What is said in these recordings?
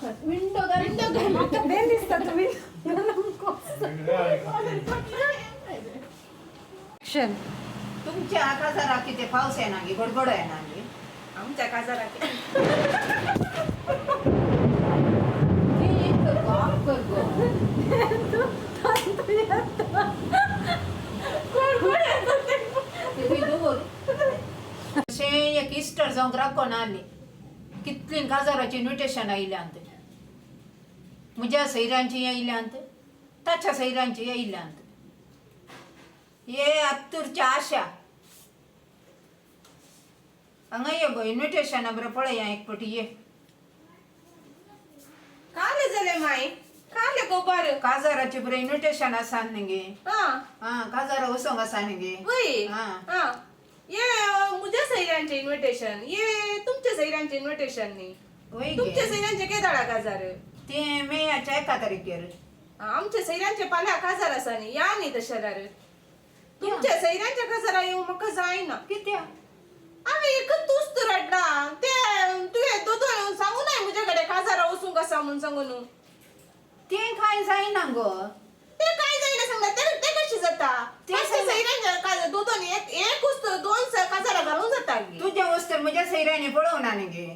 Window घाल ते दिसतं तुम्ही ऍक्शन तुमच्या काजारा किती पाऊस आहे ना गी गडबड आहे ना गी आमच्या काजारा बाप कर गो एक इस्टर जाऊन राखून आले कितली काजाराची इन्व्हिटेशन आयल्यांत म्हज्या सैरांची येयल्यांत ताच्या सैरांची येयल्यांत ये आत्तूरच्या आशा हांगा ये गो इन्व्हिटेशना बरं पळया एक पटी ये काले जाले माय काले गोबार काजाराची बरं इन्व्हिटेशन आसा न्ही हा काजारा वसोंक आसा न्ही वय हा हा ये मुझ्या सैरांचे इन्व्हिटेशन ये तुमच्या सैरांचे इन्व्हिटेशन नी वय तुमच्या सैरांचे केदाळा काजार ते मेयाच्या 1 तारखेर आमच्या सैरांचे पाल्या काजार आसा नी या नी दशरार तुमच्या सैरांच्या काजारा येऊ म्हाका जायना कित्या आम्ही एकच तूच तर रडला ते तुये दोन सांगू नाही मुझ्याकडे काजारा वसूंक आसा म्हणून सांगून ते काय जायना गो ते काय जायना सांगला ते कशी जाता ते ते सैरांच्या काजार दोन एकच दोन काजारा घालून जाता तुझ्या वस्तू म्हज्या सैरांनी पळोवना न्ही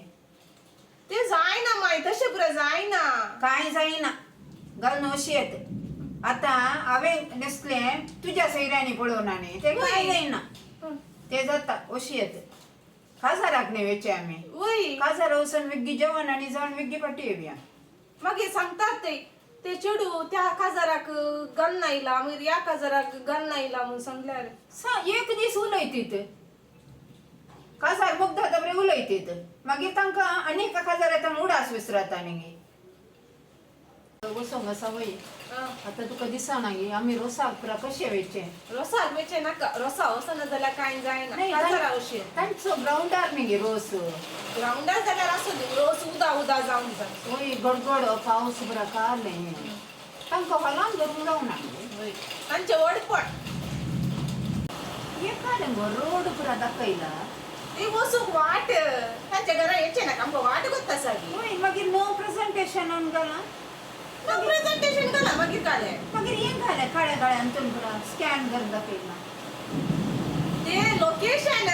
ते जायना माय तशे पुरे जायना काय जायना घालून अशी येत आता हांवें दिसले तुझ्या सैरांनी पळोवना न्ही ते काय जायना ते जाता अशी येत काजाराक न्ही वेचे आमी वय काजार वचून विग्गी जेवण आणि जावन विग्गी पट्टी येवया मागीर सांगतात ते चेडू त्या काजाराक गन नायला मागीर या काजाराक गन नायला म्हणून सांगल्यार एक दीस उलयतीत काजार मुग्धा बरे उलयतीत मागीर तांकां आनीक काजार येता उडास विसरता न्ही वसोंक आसा वय आता तुका दिसना गे आमी रोसाक पुरा कशे वेचे रोसाक वेचे नाका रोसा वचना जाल्यार कांय जायना काजारा अशें तांचो ग्रावंडार न्ही गे रोस ग्रावंडार जाल्यार आसूं दी रोस उदा जावन जा वय गडगड पावस बरा काले तांकां हॉलान धरून जावना तांचे वडपण एकाले गो रोड पुरा दाखयला ती वसूंक वाट तांच्या घरा येचे नाका आमकां वाट कोत्ता सागी वय मागीर नो प्रेझेंटेशन घाला प्रेझेंटेशन केला मागीर काले मागीर हें घाले काळ्या गाळ्यांतून पुरा स्कॅन करून दाखयला ते लोकेशन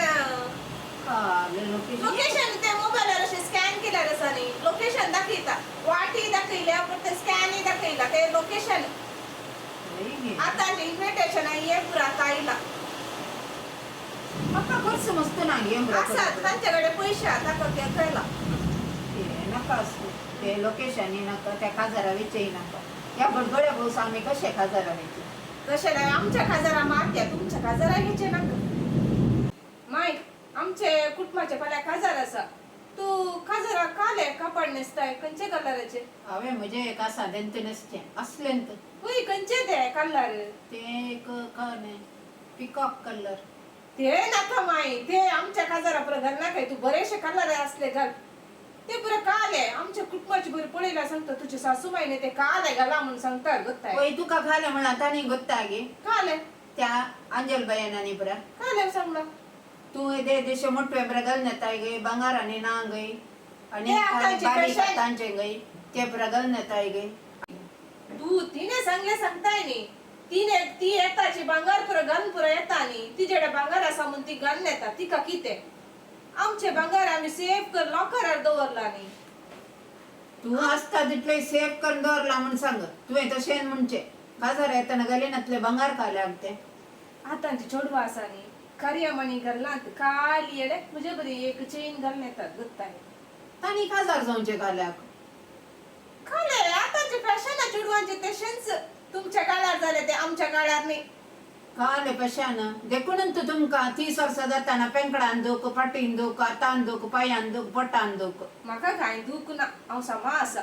लोकेशन ते मोबायलार अशें स्कॅन केल्यार आसा न्ही लोकेशन दाखयता वाटी दाखयल्या पण ते स्कॅनय दाखयला ते लोकेशन आता इन्व्हिटेशन ये पुरा आयला म्हाका खर्च मस्त ना गे आसा तांच्याकडे पयशे आहा ताका ते कळला नाका ते लोकेशन नाका त्या काजारा वेचय नाका ह्या गडगड्या भोवस आमी कशे काजारा वेचे तशें नाही आमच्या काजारा मारत्या तुमच्या काजारा घेचे नाका माय आमचे कुटुंबाचे फाल्यां काजार आसा तू काजारा काले कापड न्हेसताय खंयचे कलराचे हांवें म्हजे एक आसा देंत न्हेसचें असलेंत वय खंयचे ते कलर ते एक पिकॉक कलर ते नाका माय ते आमच्या काजारा पुरो घाल नाका तू बरेशे कलर असले घाल ते पुरे काले आमच्या कुटुंबाची बरी पळयला सांगता तुझे सासूबाईने ते काले घाला म्हणून सांगतात गोत्ताय वय तुका घाले म्हणला ताणी गोत्ता गे काले त्या अंजल बायनानी बरा काले सांगला तू दे देशे मोठे बरा घालून येताय गे भांगारांनी ना गई आणि ते आतांचे बारीक fashion. हातांचे गई ते बरा घालून येताय गे तू तिने सांगले सांगताय नी ती येताची भांगार पुरो घालून पुरो येता नी तिजेडे भांगार आसा म्हणून ती घालून येता तिका किते आमचे भांगार आम्ही सेफ कर लॉकरार दवरला नी तू आसता तितले सेफ करून दवरला म्हणून सांग तुवें तशें म्हणचे काजार येताना गलेनातले भांगार काल्याक ते आतांची चोडवा आसा नी खऱ्या मणी घालनात काली येडे तुझे बरी एक चेन घालून येतात गत्ताय ताणी काजार जावचे काल्याक खाले आतांचे फॅशन चोडवांचे तशेंच तुमच्या काळार झाले ते आमच्या काळार नी काले पशान देखून तुमकां 30 वर्सां जाताना पेंकडान दूक पाटीन दूक हातान दूक पांयान दूक पोटान दूक म्हाका कांय दूख ना हांव समा आसा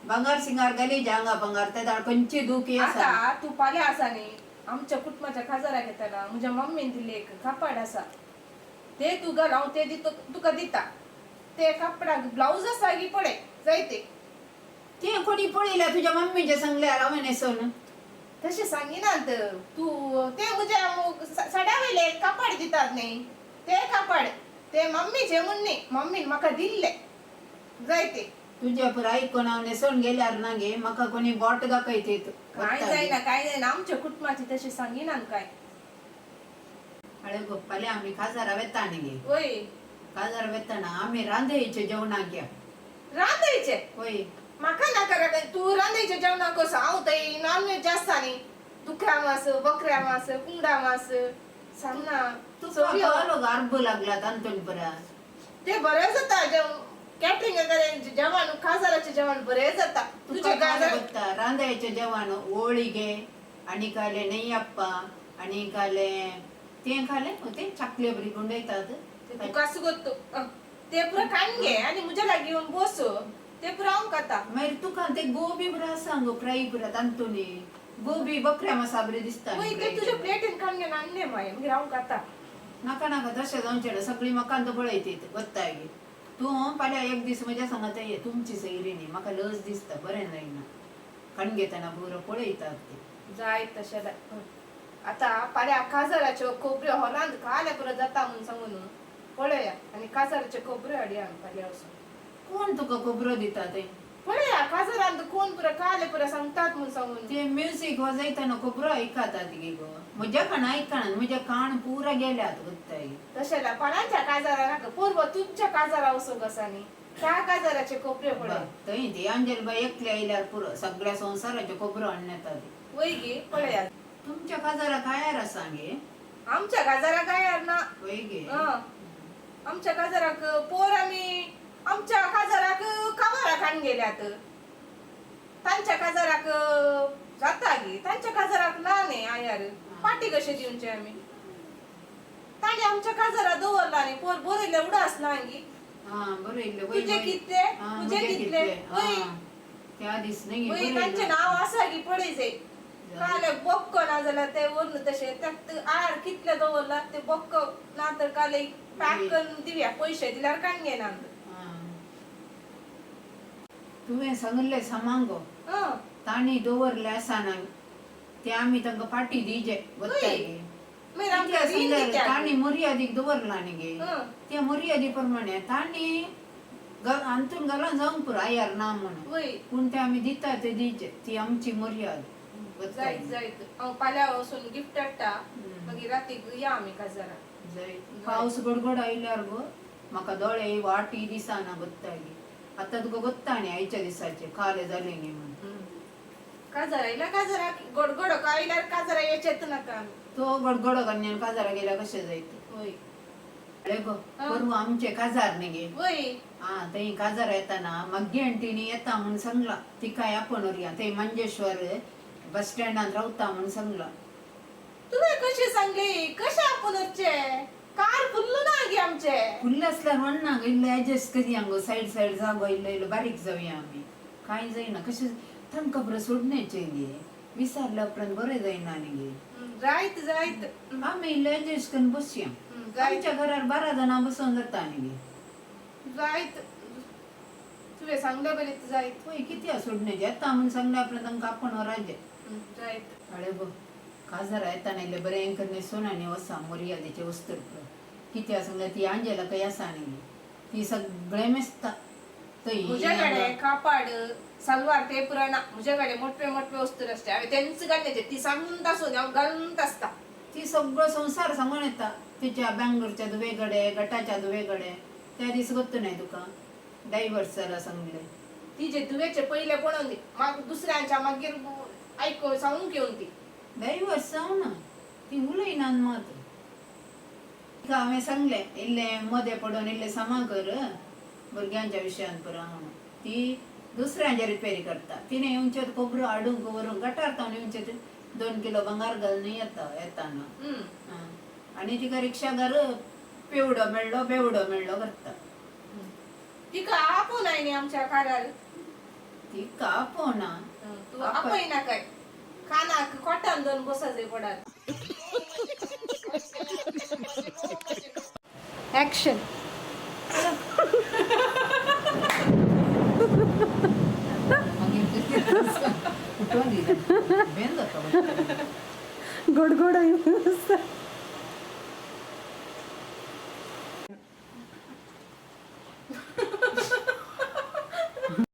भांगार सिंगार घाली जांगा भांगार ते दाळ खंयची दूख आसा आता तू पाल्या आसा नी आमच्या कुटुंबाच्या खाजाराक येताना म्हज्या मम्मीन दिले एक कापड आसा ते तू घाल हांव ते दितो तुका दिता ते कापडाक ब्लाउज आसा गी पडे जायते ते कोणी पळयल्या तुज्या मम्मीचे सांगल्यार हांवें न्हेसोन तशें सांगिनात तू ते म्हज्या सड्या वयले एक कापड दितात न्ही ते कापड ते मम्मीचे म्हण न्ही मम्मीन म्हाका दिल्ले जायते तुझ्या पुर ऐकून हांव सण गेल्यार ना गे म्हाका कोणी बोट दाखयत काय जायना काय जायना आमच्या कुटुंबाची तशी सांगिना काय अरे गो फाल्यां आमी काजारा वेता न्ही गे होय काजारा वेताना आमी रांदयेचे जेवणाक या रांदायचे होय म्हाका नाका रे तू रांदायचे जेवणाक कसं हांव थंय नॉनव्हेज आसता न्ही दुकरा मास बकऱ्या मास कुंगडा मास सांग ना तुका कळलो अर्ब लागला तांतून परत ते बरें जाता कॅटरिंग करे जेवण काजाराचे जेवण बरें जाता तुझे गाजर रांदयाचे जेवण होळिगे आणि काले नेयप्पा आणि काले ते खाले ते चाकले बरी गुंडयतात तुका सुगतो ते पुरा खान घे आणि मुझे लागी येऊन बस ते पुरा हांव खाता मागीर तुका ते गोबी बरा सांगो फ्राय बरा तांतून गोबी बकऱ्या मसा बरी दिसता वय ते तुझे प्लेटीन खान घे नान्ने माय मागीर हांव खाता नाका नाका तशें जावचें सगळी म्हाका तो पळयत वत्ताय गे तूं फाल्यां एक दीस म्हज्या सांगात ये तुमची सैरी न्ही म्हाका लज दिसता बरें जायना खाण घेतना बरो पळयतात ते जाय तशें आता फाल्यां काजाराच्यो खोबऱ्यो हॉलांत काले पुरो जाता म्हूण सांगून पळया आनी काजाराच्यो खोबऱ्यो हाडया फाल्यां वचून कोण तुका खोबरो दिता ते पळया काजारांत कोण पुरो काले पुरो सांगतात म्हूण सांगून ते म्युझिक वाजयतना खोबरो आयकातात गे गो म्हज्या कान आयकना म्हजे कान पुरा गेल्यात वत्ताय तशें पानांच्या काजारा नाका पूर्व तुमच्या काजारा वचूंक आसा न्ही त्या काजाराचे खोबऱ्यो पळय थंय ती अंजलबाई एकले आयल्यार पुरो सगळ्या संवसाराचे खोबरो हाडून येतात वय गे पळया तुमच्या काजारा कायार आसा गे आमच्या काजारा काय ना वय गे आमच्या काजाराक पोर आमी आमच्या काजाराक कामारा खान गेल्यात तांच्या काजाराक जाता गे तांच्या काजाराक ना न्ही आयार पाटी कशें दिवचे आमी ताणी आमच्या काजारा दवरला न्ही पोर बरयले उडास ना गी बरयले तुझे कितले तुझे कितले वय त्या दीस नाही वय तांचे नाव आसा गी पळय जाय काले बक्क ना जाल्यार ते वरन तशें त्यात आड कितले दवरला ते बक्क ना तर काले पॅक करून दिव्या पैसे दिल्यार काण घेना तुवें सांगले सामांगो ताणी दवरले आसा ना ते आमी तांकां पाटी दिजे वत्ताय गे ताणी मर्यादीक दवरला न्ही गे त्या मर्यादे प्रमाणे ताणी अंतून घालून जावंक पुरो आयार ना म्हणून पूण ते आमी दिता ते दिचे ती आमची मर्यादा जायत जायत हांव फाल्यां वचून गिफ्ट हाडटा मागीर रातीक या आमी काजारा जायत पावस गडगड आयल्यार गो म्हाका दोळे वाटी दिसाना वत्ताय गे आतां तुका वत्ता न्ही आयच्या दिसाचे काले जाले न्ही म्हणून काजारा आयला काजारा गडगड आयल्यार काजारा येचेत नाका तो गडगडो कन्यान काजारा गेल्या कशें जायत वय अरे गो परवा आमचे काजार न्ही गे वय थंय काजार येताना मागे आंटीनी येता म्हणून सांगला तिकाय आपण या थंय मंजेश्वर बस स्टँडांत रावता म्हणून सांगला तुवें कशें सांगली कशें आपुनचे कार फुल्ल ना गे आमचे फुल्ल आसल्यार म्हणना इल्लो एडजस्ट करया गो सायड जागो इल्लो इल्लो बारीक जावया आमी कांय जायना कशें तांकां बरें सोडणेचे गे विचारल्या उपरांत बरें जायना न्ही गे जायत जायत आमी इल्लो एडजस्ट करून बसया आमच्या घरार 12 जाणां बसून जाता न्ही गे जायत तुवें सांगलें बरें जायत पळय कित्या सोडणेचे येता म्हणून सांगल्या उपरांत तांकां आपण राज्य जायत अरे गो काजारा येताना इल्लें बरें करून न्हेसून आनी वसा मर्यादेचे वस्त्र कित्या सांगल्यार ती अंजला खंय आसा न्ही ती सगळें मेसता थंय म्हजे कडेन कापाड सलवार ते पुराना म्हजे कडेन मोठे मोठे वस्तू आसता हांवें तेंच घालण्याचे ती सांगून आसून हांव घालून आसता ती सगळो संवसार सांगून येता तिच्या बँगलोरच्या दुवेकडे गटाच्या दुवेकडे त्या दीस गोत्त नाही तुका डायवर्स जाला सांगले तिचे दुवेचे पहिले पळोवन दी म्हाका दुसऱ्यांच्या मागीर आयको सांगूंक येवन ती डायवर्स जावना ती उलयना मात तिका हांवें सांगलें इल्लें मदें पडून इल्लें सामान कर भुरग्यांच्या विशयान पुरा म्हणून ती दुसऱ्यांचे रिपेरी करता तिने येवचे खोबरो हाडूंक व्हरूंक गटारतावन येवचे 2 किलो भांगार घालून येताना आनी तिका रिक्षाकार पेवडो मेळ्ळो करता तिका आपोवनाय न्ही आमच्या कारार तिका आपोवना तूं आपयना काय कानाक कॉटन दोन बसा जाय पडात ऍक्शन कुठून दिलं बेन जाता गोड गोड